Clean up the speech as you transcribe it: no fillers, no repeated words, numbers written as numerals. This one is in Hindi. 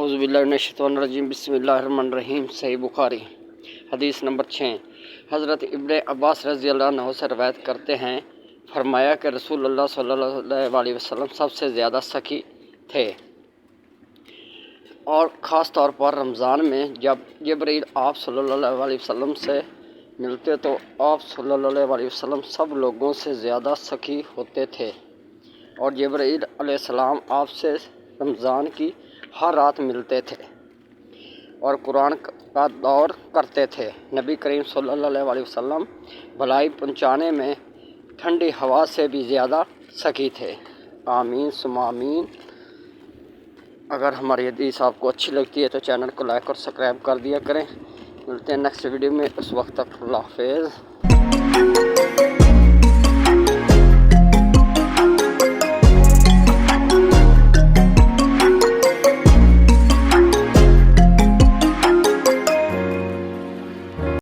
औज़ुबिल्लाहिमिनश्शैतानिर्रजीम बिस्मिल्लाहिर्रहमानिर्रहीम। सही बुखारी हदीस नंबर 6। हज़रत इब्ने अब्बास रज़ियल्लाहु अन्हु से रवायत करते हैं, फरमाया कि रसूलुल्लाह सल्लल्लाहु अलैहि वसल्लम सबसे ज़्यादा सखी थे, और ख़ास तौर पर रमज़ान में जब जिब्रील आप सल्लल्लाहु अलैहि वसल्लम से मिलते तो आप सल्लल्लाहु अलैहि वसल्लम सब लोगों से ज़्यादा सखी होते थे, और जिब्रील अलैहिस्सलाम आपसे रमज़ान की हर रात मिलते थे और कुरान का दौर करते थे। नबी करीम सल्लल्लाहु अलैहि वसल्लम भलाई पहुँचाने में ठंडी हवा से भी ज़्यादा सखी थे। आमीन सुम्मा आमीन। अगर हमारी हदीस आपको अच्छी लगती है तो चैनल को लाइक और सब्सक्राइब कर दिया करें। मिलते हैं नेक्स्ट वीडियो में, उस वक्त तक अल्लाह हाफ़िज़।